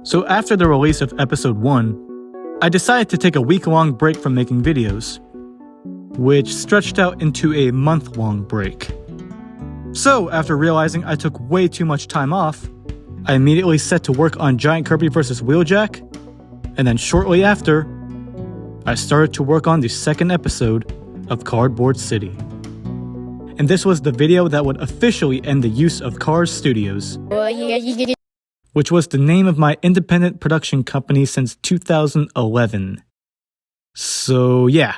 So after the release of episode 1, I decided to take a week-long break from making videos, which stretched out into a month-long break. So after realizing I took way too much time off, I immediately set to work on Giant Kirby vs. Wheeljack, and then shortly after, I started to work on the second episode of Cardboard City. And this was the video that would officially end the use of Cars Studios, which was the name of my independent production company since 2011. So yeah.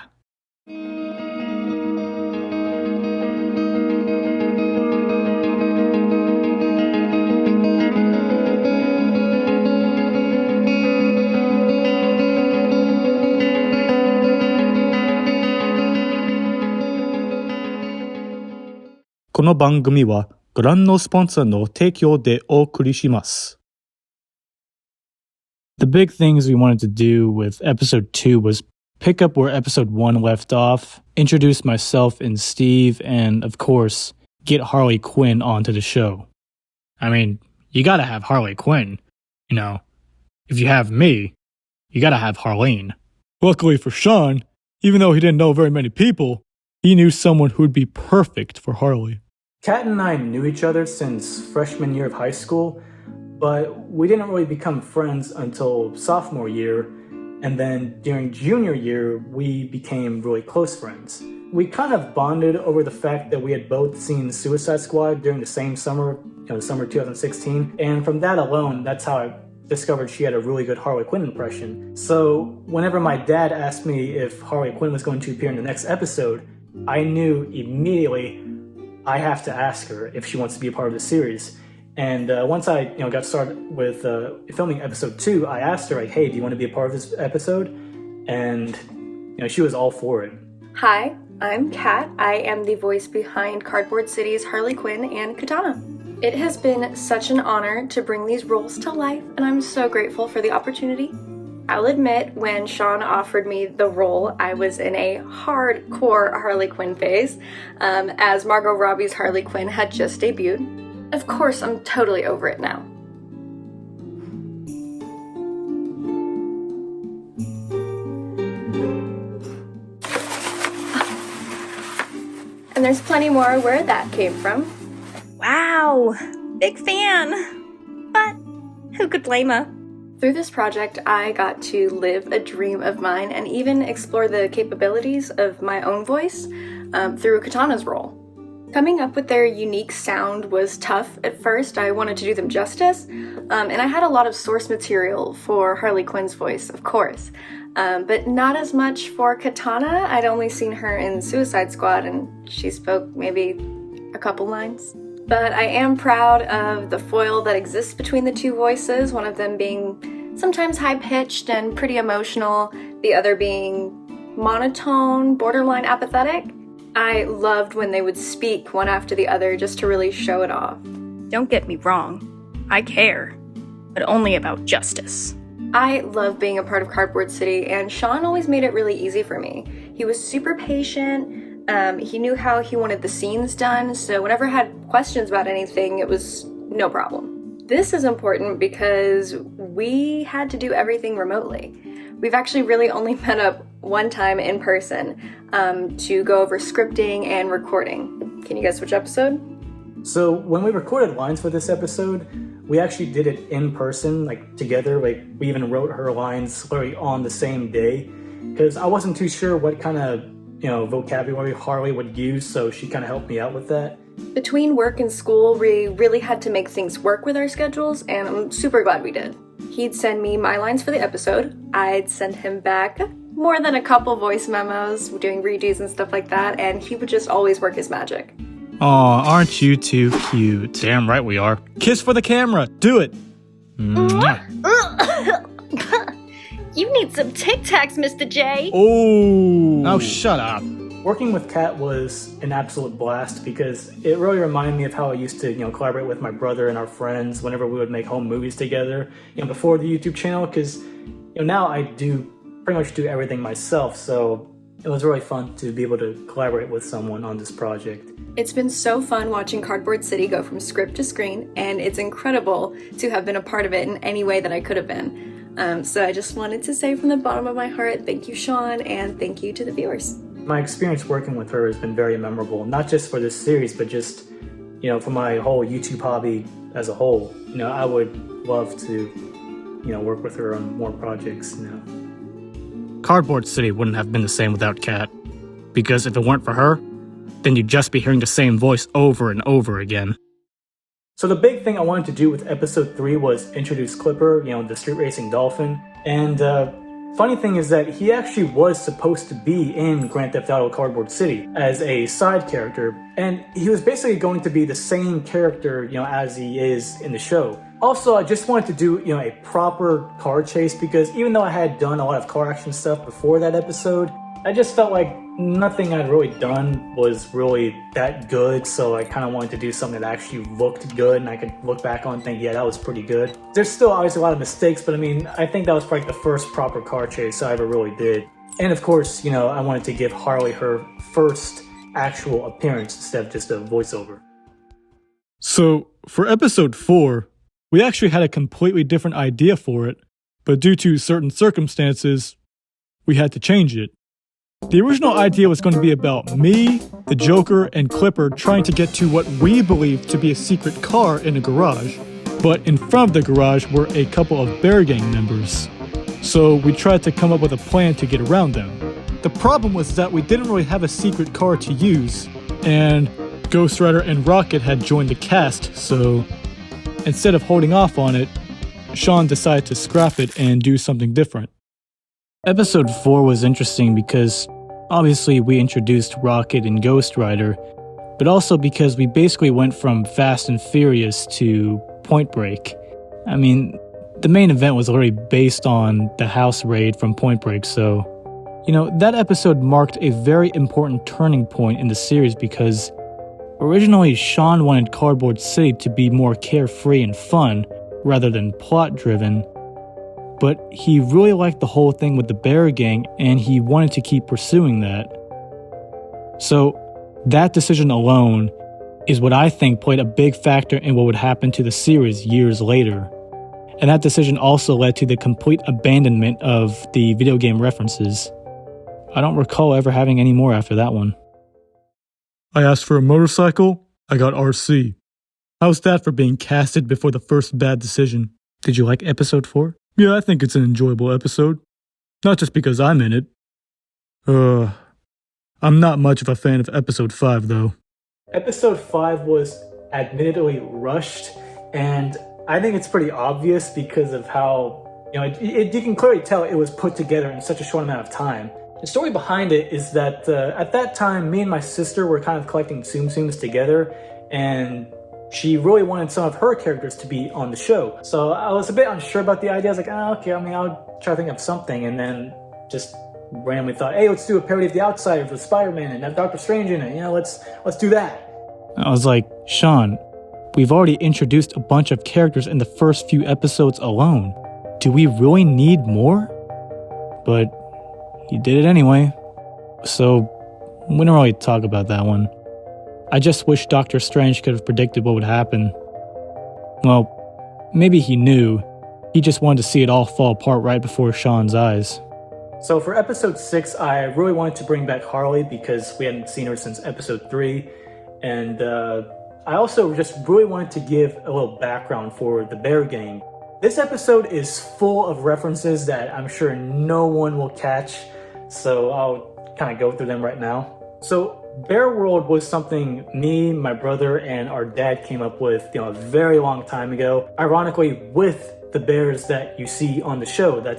The big things we wanted to do with episode 2 was pick up where episode 1 left off, introduce myself and Steve, and of course, get Harley Quinn onto the show. I mean, you gotta have Harley Quinn. You know, if you have me, you gotta have Harleen. Luckily for Sean, even though he didn't know very many people, he knew someone who would be perfect for Harley. Kat and I knew each other since freshman year of high school, but we didn't really become friends until sophomore year, and then during junior year, we became really close friends. We kind of bonded over the fact that we had both seen Suicide Squad during the same summer, summer 2016, and from that alone, that's how I discovered she had a really good Harley Quinn impression. So whenever my dad asked me if Harley Quinn was going to appear in the next episode, I knew immediately I have to ask her if she wants to be a part of the series. And once I got started with filming episode 2, I asked her, like, hey, do you want to be a part of this episode? And she was all for it. Hi, I'm Kat. I am the voice behind Cardboard City's Harley Quinn and Katana. It has been such an honor to bring these roles to life, and I'm so grateful for the opportunity. I'll admit, when Sean offered me the role, I was in a hardcore Harley Quinn phase, as Margot Robbie's Harley Quinn had just debuted. Of course, I'm totally over it now. And there's plenty more where that came from. Wow, big fan. But who could blame her? Through this project, I got to live a dream of mine and even explore the capabilities of my own voice through Katana's role. Coming up with their unique sound was tough at first. I wanted to do them justice, and I had a lot of source material for Harley Quinn's voice, of course, but not as much for Katana. I'd only seen her in Suicide Squad, and she spoke maybe a couple lines. But I am proud of the foil that exists between the two voices, one of them being sometimes high-pitched and pretty emotional, the other being monotone, borderline apathetic. I loved when they would speak one after the other just to really show it off. Don't get me wrong, I care, but only about justice. I love being a part of Cardboard City, and Sean always made it really easy for me. He was super patient. He knew how he wanted the scenes done, so whenever I had questions about anything, it was no problem. This is important because we had to do everything remotely. We've actually really only met up one time in person to go over scripting and recording. Can you guess which episode? So when we recorded lines for this episode, we actually did it in person, like together. Like we even wrote her lines literally on the same day, because I wasn't too sure what kind of vocabulary Harley would use, so she kind of helped me out with that. Between work and school, we really had to make things work with our schedules, and I'm super glad we did. He'd send me my lines for the episode, I'd send him back more than a couple voice memos, doing redos and stuff like that, and he would just always work his magic. Aw, aren't you two cute? Damn right we are. Kiss for the camera, do it! You need some Tic Tacs, Mr. J. Oh, shut up. Working with Kat was an absolute blast because it really reminded me of how I used to, collaborate with my brother and our friends whenever we would make home movies together, before the YouTube channel, because, now I do pretty much do everything myself, so It was really fun to be able to collaborate with someone on this project. It's been so fun watching Cardboard City go from script to screen, and it's incredible to have been a part of it in any way that I could have been. So I just wanted to say from the bottom of my heart, thank you, Sean, and thank you to the viewers. My experience working with her has been very memorable, not just for this series, but just, for my whole YouTube hobby as a whole. I would love to, work with her on more projects, Cardboard City wouldn't have been the same without Kat, because if it weren't for her, then you'd just be hearing the same voice over and over again. So the big thing I wanted to do with episode 3 was introduce Clipper, the street racing Dolphin, and funny thing is that he actually was supposed to be in Grand Theft Auto Cardboard City as a side character, and he was basically going to be the same character, as he is in the show. Also, I just wanted to do, a proper car chase, because even though I had done a lot of car action stuff before that episode, I just felt like nothing I'd really done was really that good, so I kind of wanted to do something that actually looked good, and I could look back on and think, yeah, that was pretty good. There's still obviously a lot of mistakes, but I think that was probably the first proper car chase I ever really did. And of course, I wanted to give Harley her first actual appearance instead of just a voiceover. So, for episode 4, we actually had a completely different idea for it, but due to certain circumstances, we had to change it. The original idea was going to be about me, the Joker, and Clipper trying to get to what we believed to be a secret car in a garage, but in front of the garage were a couple of Bear Gang members. So we tried to come up with a plan to get around them. The problem was that we didn't really have a secret car to use, and Ghost Rider and Rocket had joined the cast, so instead of holding off on it, Sean decided to scrap it and do something different. Episode 4 was interesting because obviously we introduced Rocket and Ghost Rider, but also because we basically went from Fast and Furious to Point Break. The main event was already based on the house raid from Point Break, so, that episode marked a very important turning point in the series because originally Sean wanted Cardboard City to be more carefree and fun rather than plot-driven, but he really liked the whole thing with the Bear Gang, and he wanted to keep pursuing that. So, that decision alone is what I think played a big factor in what would happen to the series years later. And that decision also led to the complete abandonment of the video game references. I don't recall ever having any more after that one. I asked for a motorcycle, I got RC. How's that for being casted before the first bad decision? Did you like episode 4? Yeah, I think it's an enjoyable episode. Not just because I'm in it. I'm not much of a fan of episode 5, though. Episode 5 was admittedly rushed, and I think it's pretty obvious because of how, you can clearly tell it was put together in such a short amount of time. The story behind it is that at that time, me and my sister were kind of collecting Tsum Tsums together, and she really wanted some of her characters to be on the show. So I was a bit unsure about the idea. I was like, okay, I'll try to think of something, and then just randomly thought, hey, let's do a parody of The Outsiders with Spider-Man and have Doctor Strange in it. Let's do that. I was like, Sean, we've already introduced a bunch of characters in the first few episodes alone. Do we really need more? But he did it anyway. So we didn't really talk about that one. I just wish Doctor Strange could have predicted what would happen. Well, maybe he knew. He just wanted to see it all fall apart right before Sean's eyes. So for episode 6, I really wanted to bring back Harley because we hadn't seen her since episode 3. And I also just really wanted to give a little background for the Bear Gang. This episode is full of references that I'm sure no one will catch, so I'll kind of go through them right now. So Bear World was something me, my brother, and our dad came up with a very long time ago. Ironically, with the bears that you see on the show, that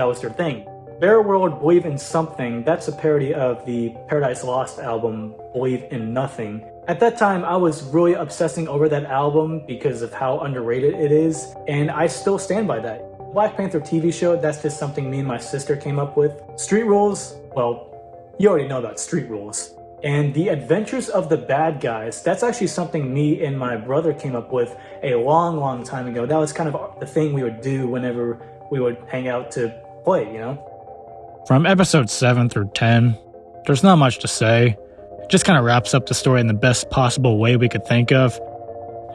was their thing. Bear World, Believe in Something, that's a parody of the Paradise Lost album, Believe in Nothing. At that time, I was really obsessing over that album because of how underrated it is, and I still stand by that. Black Panther TV show, that's just something me and my sister came up with. Street Rules, well, you already know about Street Rules. And The Adventures of the Bad Guys, that's actually something me and my brother came up with a long, long time ago. That was kind of the thing we would do whenever we would hang out to play, From episode 7 through 10, there's not much to say. It just kind of wraps up the story in the best possible way we could think of.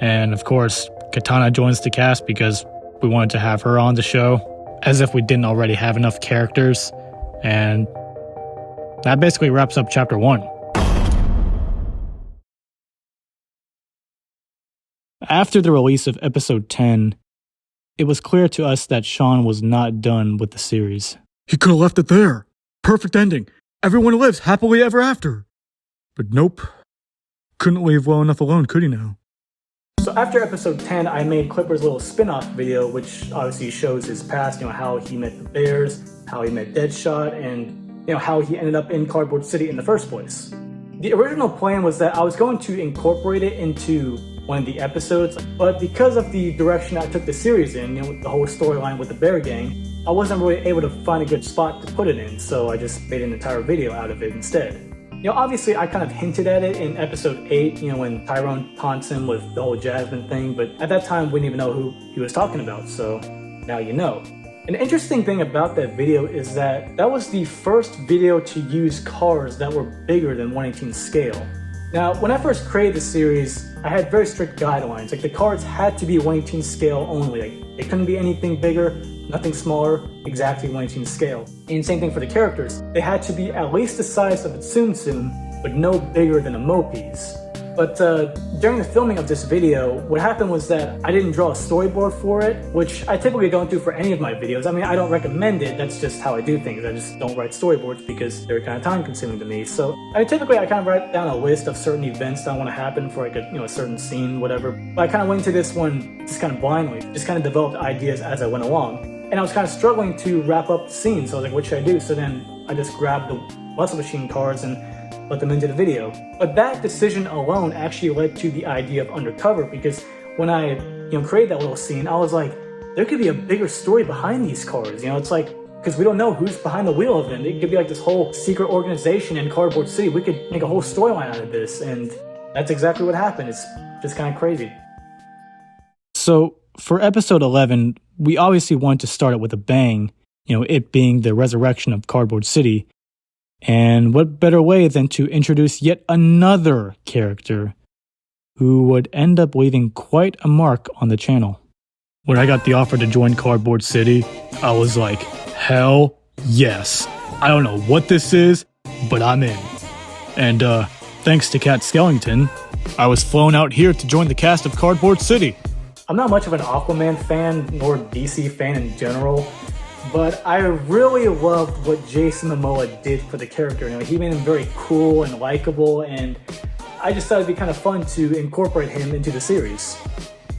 And of course, Katana joins the cast because we wanted to have her on the show, as if we didn't already have enough characters. And that basically wraps up chapter 1. After the release of episode 10, it was clear to us that Sean was not done with the series. He could have left it there. Perfect ending. Everyone lives happily ever after. But nope. Couldn't leave well enough alone, could he now? So after episode 10, I made Clipper's little spin-off video, which obviously shows his past, how he met the Bears, how he met Deadshot, and how he ended up in Cardboard City in the first place. The original plan was that I was going to incorporate it into one of the episodes, but because of the direction I took the series in, the whole storyline with the Bear Gang, I wasn't really able to find a good spot to put it in, so I just made an entire video out of it instead. Obviously I kind of hinted at it in episode 8, when Tyrone taunts him with the whole Jasmine thing, but at that time we didn't even know who he was talking about, so now you know. An interesting thing about that video is that was the first video to use cars that were bigger than 1/18 scale. Now, when I first created the series, I had very strict guidelines. Like, the cards had to be 1/18 scale only. Like, it couldn't be anything bigger, nothing smaller, exactly 1/18 scale. And same thing for the characters. They had to be at least the size of a Tsum Tsum, but no bigger than a Mopes. But during the filming of this video, what happened was that I didn't draw a storyboard for it, which I typically don't do for any of my videos. I mean, I don't recommend it, that's just how I do things. I just don't write storyboards because they're kind of time consuming to me. So, typically I kind of write down a list of certain events that I want to happen for like a certain scene, whatever. But I kind of went into this one just kind of blindly, just kind of developed ideas as I went along. And I was kind of struggling to wrap up the scene, so I was like, what should I do? So then I just grabbed the Muscle Machine cards and let them into the video. But that decision alone actually led to the idea of Undercover, because when I created that little scene, I was like, there could be a bigger story behind these cards. It's like, because we don't know who's behind the wheel of them. It could be like this whole secret organization in Cardboard City. We could make a whole storyline out of this, and that's exactly what happened. It's just kind of crazy. So for episode 11, we obviously wanted to start it with a bang, it being the resurrection of Cardboard City. And what better way than to introduce yet another character who would end up leaving quite a mark on the channel. When I got the offer to join Cardboard City, I was like, hell yes. I don't know what this is, but I'm in. And thanks to Kat Skellington, I was flown out here to join the cast of Cardboard City. I'm not much of an Aquaman fan, nor DC fan in general, but I really loved what Jason Momoa did for the character. He made him very cool and likable, and I just thought it'd be kind of fun to incorporate him into the series.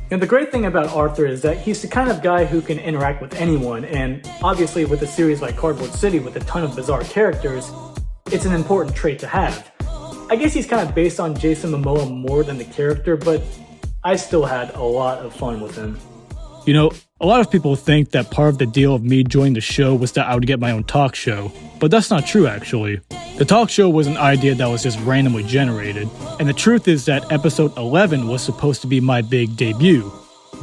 And the great thing about Arthur is that he's the kind of guy who can interact with anyone, and obviously with a series like Cardboard City with a ton of bizarre characters, it's an important trait to have. I guess he's kind of based on Jason Momoa more than the character, but I still had a lot of fun with him. A lot of people think that part of the deal of me joining the show was that I would get my own talk show, but that's not true actually. The talk show was an idea that was just randomly generated, and the truth is that episode 11 was supposed to be my big debut,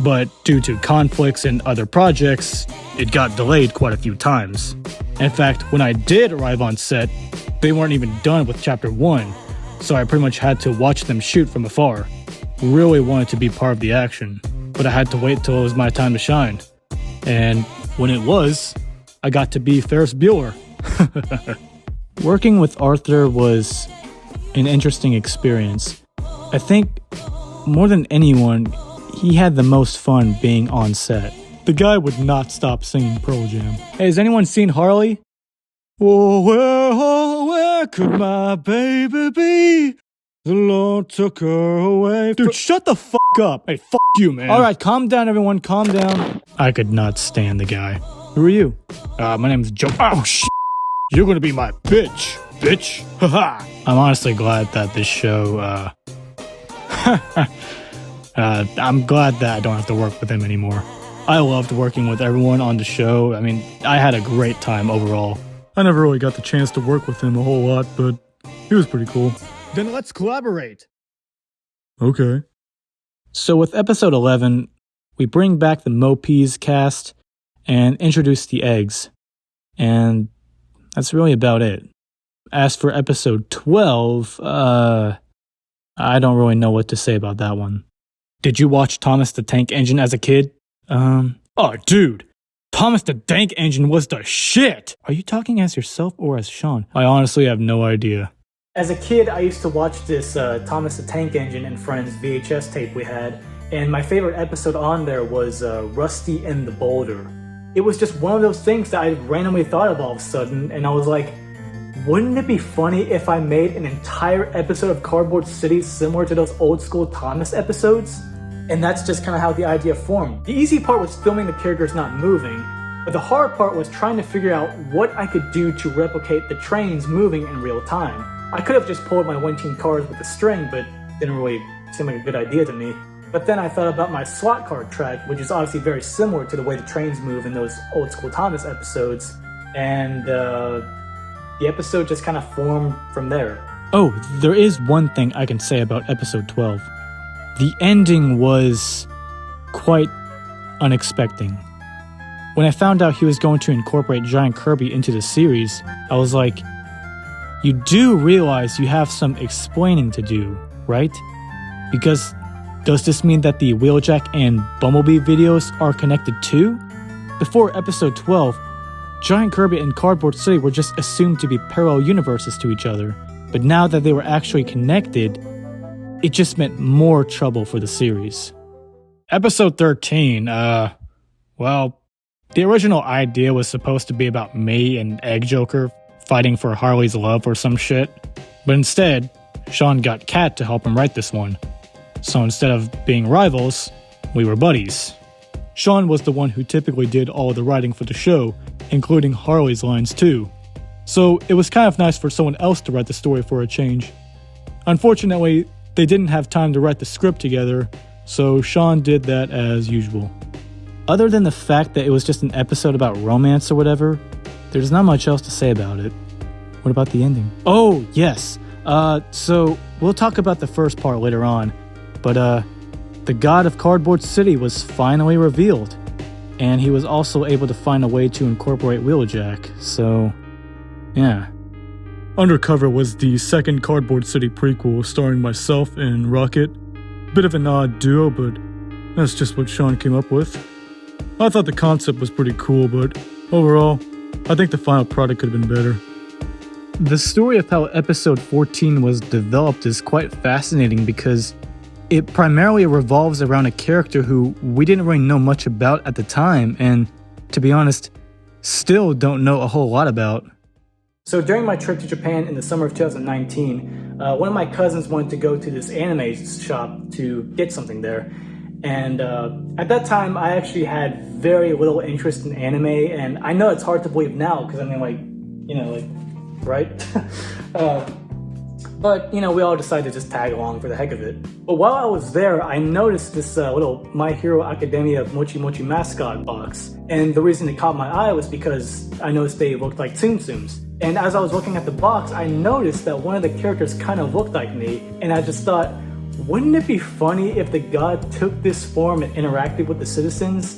but due to conflicts and other projects, it got delayed quite a few times. In fact, when I did arrive on set, they weren't even done with chapter 1, so I pretty much had to watch them shoot from afar. Really wanted to be part of the action, but I had to wait till it was my time to shine. And when it was, I got to be Ferris Bueller. Working with Arthur was an interesting experience. I think, more than anyone, he had the most fun being on set. The guy would not stop singing Pearl Jam. Hey, has anyone seen Harley? Oh, where could my baby be? The Lord took her away. Dude, shut the fuck up. Hey, fuck you, man. Alright, calm down, everyone. Calm down. I could not stand the guy. Who are you? My name's Joe. Oh, shit. You're gonna be my bitch. Bitch. Haha. I'm honestly glad that this show, I'm glad that I don't have to work with him anymore. I loved working with everyone on the show. I mean, I had a great time overall. I never really got the chance to work with him a whole lot, but he was pretty cool. Then let's collaborate. Okay. So with episode 11, we bring back the Mopes cast and introduce the eggs. And that's really about it. As for episode 12, I don't really know what to say about that one. Did you watch Thomas the Tank Engine as a kid? Oh, dude. Thomas the Tank Engine was the shit! Are you talking as yourself or as Sean? I honestly have no idea. As a kid, I used to watch this Thomas the Tank Engine and Friends VHS tape we had, and my favorite episode on there was Rusty and the Boulder. It was just one of those things that I randomly thought of all of a sudden, and I was like, wouldn't it be funny if I made an entire episode of Cardboard City similar to those old school Thomas episodes? And that's just kind of how the idea formed. The easy part was filming the characters not moving, but the hard part was trying to figure out what I could do to replicate the trains moving in real time. I could have just pulled my 19 cars with a string, but didn't really seem like a good idea to me. But then I thought about my SWAT card track, which is obviously very similar to the way the trains move in those old school Thomas episodes, and the episode just kind of formed from there. Oh, there is one thing I can say about episode 12. The ending was quite unexpected. When I found out he was going to incorporate Giant Kirby into the series, I was like, you do realize you have some explaining to do, right? Because does this mean that the Wheeljack and Bumblebee videos are connected too? Before episode 12, Giant Kirby and Cardboard City were just assumed to be parallel universes to each other, but now that they were actually connected, it just meant more trouble for the series. Episode 13, well, the original idea was supposed to be about May and Egg Joker fighting for Harley's love or some shit, but instead, Sean got Kat to help him write this one. So instead of being rivals, we were buddies. Sean was the one who typically did all the writing for the show, including Harley's lines too. So it was kind of nice for someone else to write the story for a change. Unfortunately, they didn't have time to write the script together, so Sean did that as usual. Other than the fact that it was just an episode about romance or whatever, there's not much else to say about it. What about the ending? Oh, yes. So we'll talk about the first part later on, but the god of Cardboard City was finally revealed, and he was also able to find a way to incorporate Wheeljack, so yeah. Undercover was the second Cardboard City prequel starring myself and Rocket. Bit of an odd duo, but that's just what Sean came up with. I thought the concept was pretty cool, but overall, I think the final product could have been better. The story of how episode 14 was developed is quite fascinating because it primarily revolves around a character who we didn't really know much about at the time, and to be honest, still don't know a whole lot about. So during my trip to Japan in the summer of 2019, one of my cousins wanted to go to this anime shop to get something there. And at that time, I actually had very little interest in anime, and I know it's hard to believe now, because I mean, like, you know, like, right? But, you know, we all decided to just tag along for the heck of it. But while I was there, I noticed this little My Hero Academia Mochi Mochi mascot box. And the reason it caught my eye was because I noticed they looked like Tsum Tsums. And as I was looking at the box, I noticed that one of the characters kind of looked like me, and I just thought, wouldn't it be funny if the god took this form and interacted with the citizens?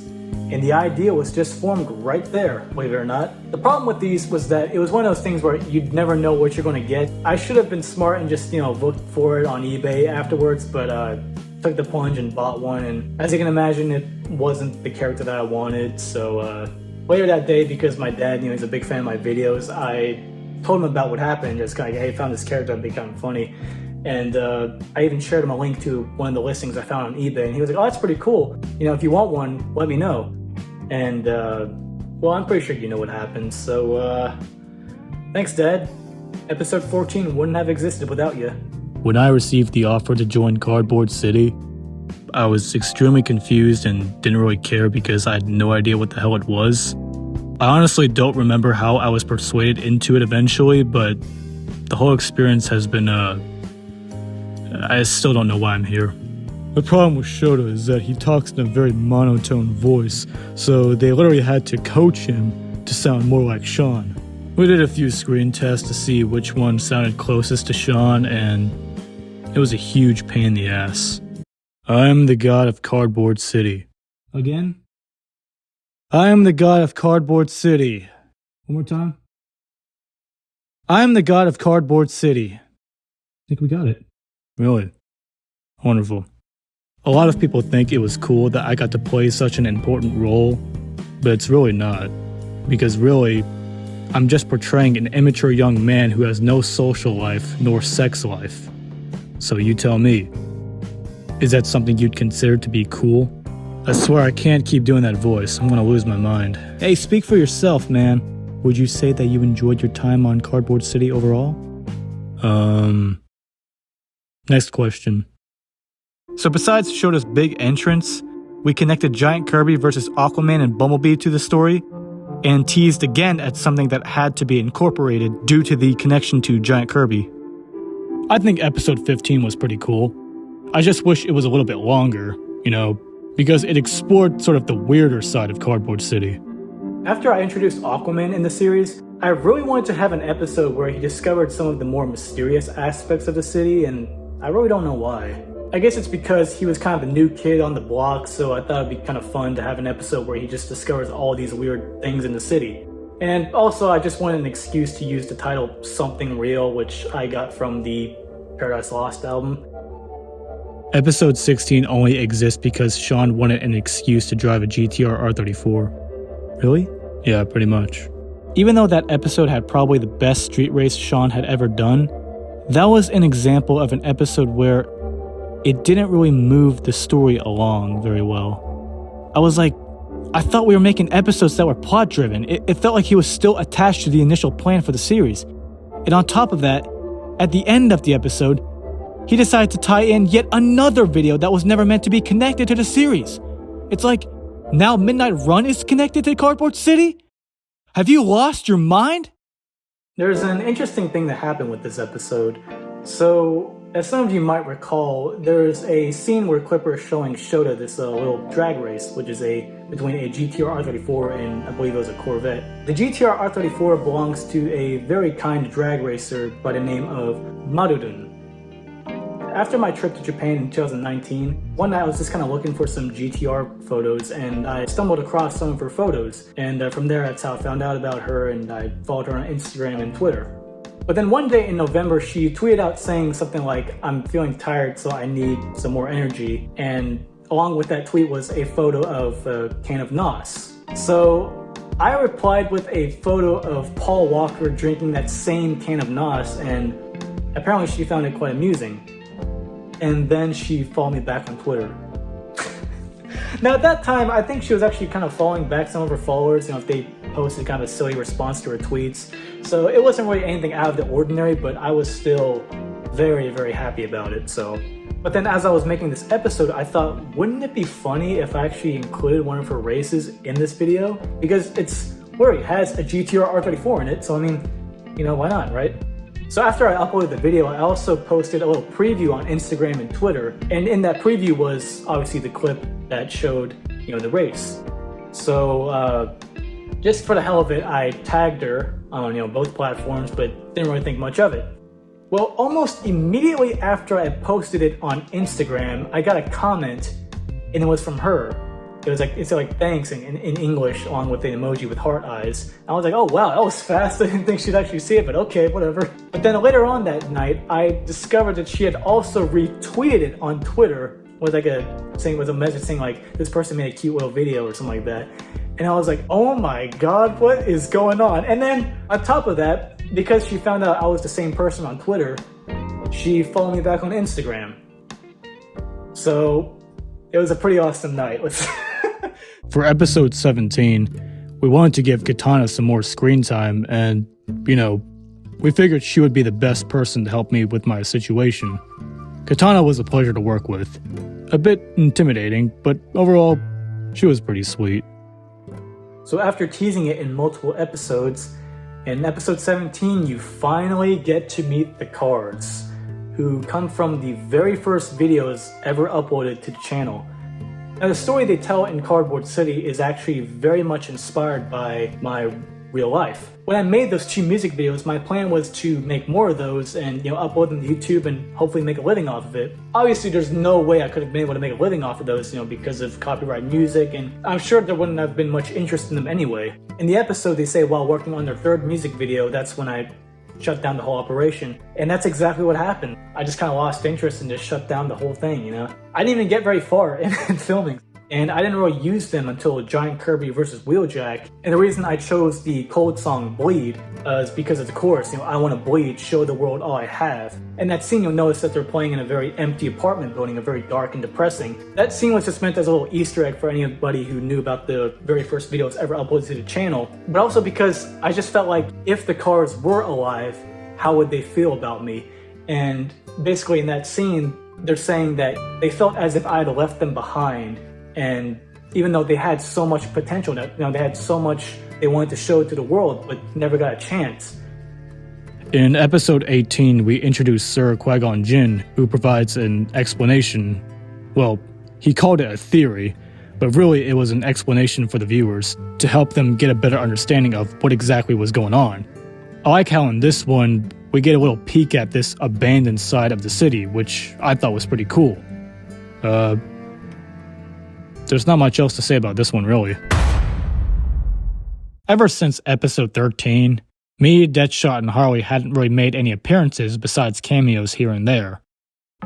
And the idea was just formed right there, believe it or not. The problem with these was that it was one of those things where you'd never know what you're going to get. I should have been smart and just, you know, looked for it on eBay afterwards, but took the plunge and bought one. And as you can imagine, it wasn't the character that I wanted, so later that day, because my dad, you know, he's a big fan of my videos, I told him about what happened, just kind of, hey, I found this character that'd be kind of funny. And I even shared him a link to one of the listings I found on eBay, and he was like, oh, that's pretty cool. You know, if you want one, let me know. And, well, I'm pretty sure you know what happened, so, thanks, Dad. Episode 14 wouldn't have existed without you. When I received the offer to join Cardboard City, I was extremely confused and didn't really care because I had no idea what the hell it was. I honestly don't remember how I was persuaded into it eventually, but the whole experience has been, I still don't know why I'm here. The problem with Shota is that he talks in a very monotone voice, so they literally had to coach him to sound more like Sean. We did a few screen tests to see which one sounded closest to Sean, and it was a huge pain in the ass. I am the god of Cardboard City. Again? I am the god of Cardboard City. One more time? I am the god of Cardboard City. I think we got it. Really? Wonderful. A lot of people think it was cool that I got to play such an important role, but it's really not. Because really, I'm just portraying an immature young man who has no social life nor sex life. So you tell me, is that something you'd consider to be cool? I swear I can't keep doing that voice. I'm gonna lose my mind. Hey, speak for yourself, man. Would you say that you enjoyed your time on Cardboard City overall? Next question. So besides Shota's big entrance, we connected Giant Kirby versus Aquaman and Bumblebee to the story, and teased again at something that had to be incorporated due to the connection to Giant Kirby. I think episode 15 was pretty cool. I just wish it was a little bit longer, because it explored sort of the weirder side of Cardboard City. After I introduced Aquaman in the series, I really wanted to have an episode where he discovered some of the more mysterious aspects of the city, and I really don't know why. I guess it's because he was kind of the new kid on the block, so I thought it'd be kind of fun to have an episode where he just discovers all these weird things in the city. And also, I just wanted an excuse to use the title Something Real, which I got from the Paradise Lost album. Episode 16 only exists because Sean wanted an excuse to drive a GTR R34. Really? Yeah, pretty much. Even though that episode had probably the best street race Sean had ever done, that was an example of an episode where it didn't really move the story along very well. I thought we were making episodes that were plot-driven. It felt like he was still attached to the initial plan for the series. And on top of that, at the end of the episode, he decided to tie in yet another video that was never meant to be connected to the series. It's like, now Midnight Run is connected to Cardboard City? Have you lost your mind? There's an interesting thing that happened with this episode. So, as some of you might recall, there's a scene where Clipper is showing Shota this little drag race, which is between a GTR R34 and I believe it was a Corvette. The GTR R34 belongs to a very kind drag racer by the name of Marudun. After my trip to Japan in 2019, one night I was just kind of looking for some GTR photos, and I stumbled across some of her photos, and from there that's how I found out about her, and I followed her on Instagram and Twitter. But then one day in November, she tweeted out saying something like, "I'm feeling tired, so I need some more energy," and along with that tweet was a photo of a can of NOS. So I replied with a photo of Paul Walker drinking that same can of NOS, and apparently she found it quite amusing. And then she followed me back on Twitter. Now at that time, I think she was actually kind of following back some of her followers, if they posted kind of a silly response to her tweets. So it wasn't really anything out of the ordinary, but I was still very, very happy about it. But then as I was making this episode, I thought, wouldn't it be funny if I actually included one of her races in this video? Because it has a GTR R34 in it, so why not, right? So after I uploaded the video, I also posted a little preview on Instagram and Twitter, and in that preview was obviously the clip that showed, the race. So just for the hell of it, I tagged her on, both platforms, but didn't really think much of it. Well, almost immediately after I posted it on Instagram, I got a comment, and it was from her. It said thanks in English along with the emoji with heart eyes. I was like, oh wow, that was fast. I didn't think she'd actually see it, but okay, whatever. But then later on that night, I discovered that she had also retweeted it on Twitter with a message saying this person made a cute little video or something like that. And I was like, oh my god, what is going on? And then on top of that, because she found out I was the same person on Twitter, she followed me back on Instagram. So it was a pretty awesome night. For episode 17, we wanted to give Katana some more screen time, and, we figured she would be the best person to help me with my situation. Katana was a pleasure to work with. A bit intimidating, but overall, she was pretty sweet. So after teasing it in multiple episodes, in episode 17, you finally get to meet the Cards, who come from the very first videos ever uploaded to the channel. Now, the story they tell in Cardboard City is actually very much inspired by my real life. When I made those 2 music videos, my plan was to make more of those and upload them to YouTube and hopefully make a living off of it. Obviously, there's no way I could have been able to make a living off of those, because of copyright music, and I'm sure there wouldn't have been much interest in them anyway. In the episode, they say while working on their 3rd music video, that's when I shut down the whole operation. And that's exactly what happened. I just kind of lost interest and just shut down the whole thing, you know? I didn't even get very far in filming. And I didn't really use them until Giant Kirby vs. Wheeljack. And the reason I chose the Cold song Bleed is because of the chorus, you know, I want to bleed, show the world all I have. And that scene, you'll notice that they're playing in a very empty apartment building, a very dark and depressing. That scene was just meant as a little Easter egg for anybody who knew about the very first videos ever uploaded to the channel. But also because I just felt like if the cars were alive, how would they feel about me? And basically in that scene, they're saying that they felt as if I had left them behind. And even though they had so much potential, that, you know, they had so much they wanted to show to the world, but never got a chance. In episode 18, we introduced Sir Qui-Gon Jinn, who provides an explanation. Well, he called it a theory, but really it was an explanation for the viewers, to help them get a better understanding of what exactly was going on. I like how in this one, we get a little peek at this abandoned side of the city, which I thought was pretty cool. There's not much else to say about this one, really. Ever since episode 13, me, Deadshot, and Harley hadn't really made any appearances besides cameos here and there.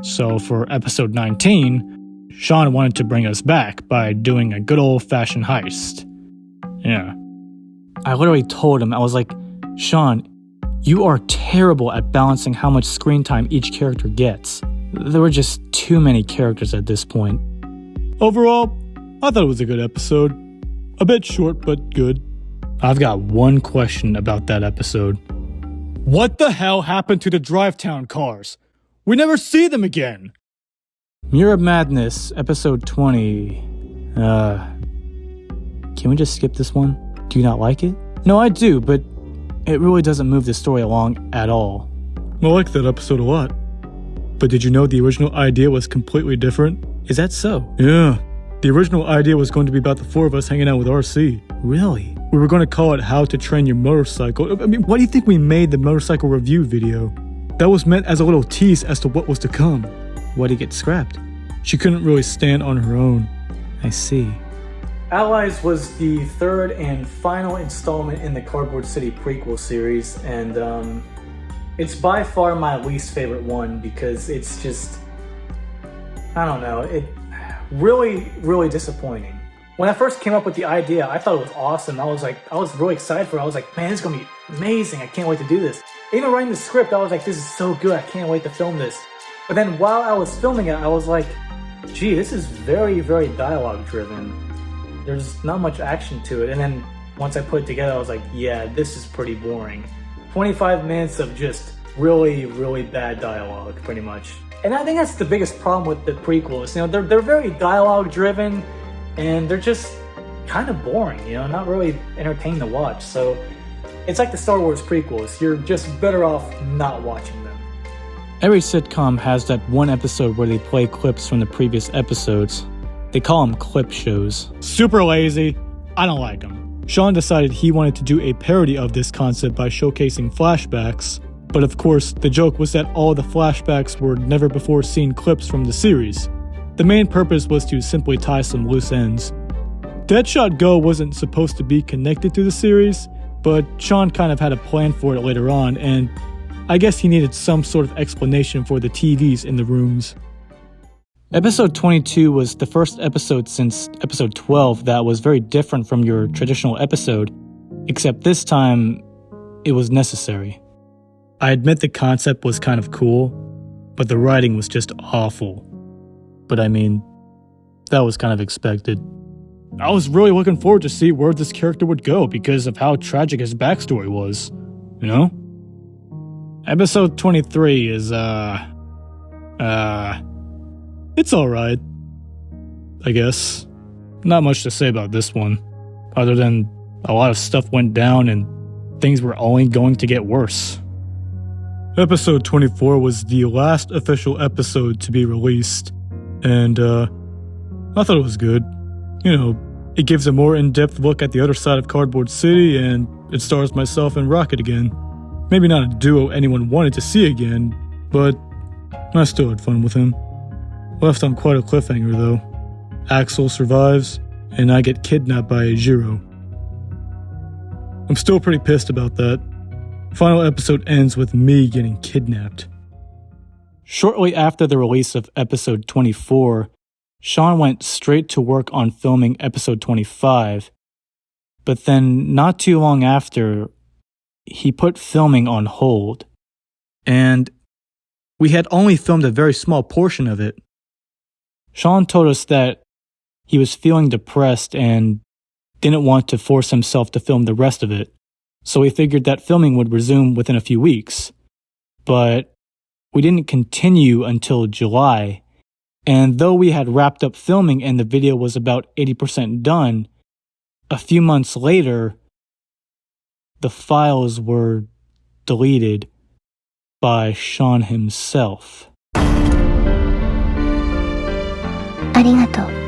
So for episode 19, Sean wanted to bring us back by doing a good old-fashioned heist. Yeah. I literally told him, I was like, Sean, you are terrible at balancing how much screen time each character gets. There were just too many characters at this point. Overall, I thought it was a good episode. A bit short, but good. I've got one question about that episode. What the hell happened to the Drivetown cars? We never see them again! Mirror Madness, episode 20. Can we just skip this one? Do you not like it? No, I do, but it really doesn't move the story along at all. I like that episode a lot. But did you know the original idea was completely different? Is that so? Yeah. The original idea was going to be about the four of us hanging out with RC. Really? We were going to call it How to Train Your Motorcycle. I mean, why do you think we made the motorcycle review video? That was meant as a little tease as to what was to come. Why'd it get scrapped? She couldn't really stand on her own. I see. Allies was the third and final installment in the Cardboard City prequel series, and it's by far my least favorite one because it's just, I don't know, it really disappointing. When I first came up with the idea, I thought it was awesome. I was really excited for it. I was like, man, this is gonna be amazing. I can't wait to do this. Even writing the script, I was like, this is so good. I can't wait to film this. But then while I was filming it, I was like, gee, this is very dialogue driven. There's not much action to it. And then once I put it together, I was like, yeah, this is pretty boring. 25 minutes of just really bad dialogue, pretty much. And I think that's the biggest problem with the prequels. You know, they're very dialogue driven, and they're just kind of boring, you know, not really entertaining to watch. So it's like the Star Wars prequels. You're just better off not watching them. Every sitcom has that one episode where they play clips from the previous episodes. They call them clip shows. Super lazy. I don't like them. Sean decided he wanted to do a parody of this concept by showcasing flashbacks. But of course, the joke was that all the flashbacks were never before seen clips from the series. The main purpose was to simply tie some loose ends. Deadshot Go wasn't supposed to be connected to the series, but Sean kind of had a plan for it later on, and I guess he needed some sort of explanation for the TVs in the rooms. Episode 22 was the first episode since episode 12 that was very different from your traditional episode, except this time, it was necessary. I admit the concept was kind of cool, but the writing was just awful. But I mean, that was kind of expected. I was really looking forward to see where this character would go because of how tragic his backstory was, you know? Episode 23 is, it's alright, I guess. Not much to say about this one, other than a lot of stuff went down and things were only going to get worse. Episode 24 was the last official episode to be released, and I thought it was good. You know, it gives a more in-depth look at the other side of Cardboard City, and it stars myself and Rocket again. Maybe not a duo anyone wanted to see again, but I still had fun with him. Left on quite a cliffhanger though. Axel survives, and I get kidnapped by Jiro. I'm still pretty pissed about that. Final episode ends with me getting kidnapped. Shortly after the release of episode 24, Sean went straight to work on filming episode 25, but then not too long after, he put filming on hold. And we had only filmed a very small portion of it. Sean told us that he was feeling depressed and didn't want to force himself to film the rest of it, so we figured that filming would resume within a few weeks. But we didn't continue until July, and though we had wrapped up filming and the video was about 80% done, a few months later, the files were deleted by Sean himself. ありがとう。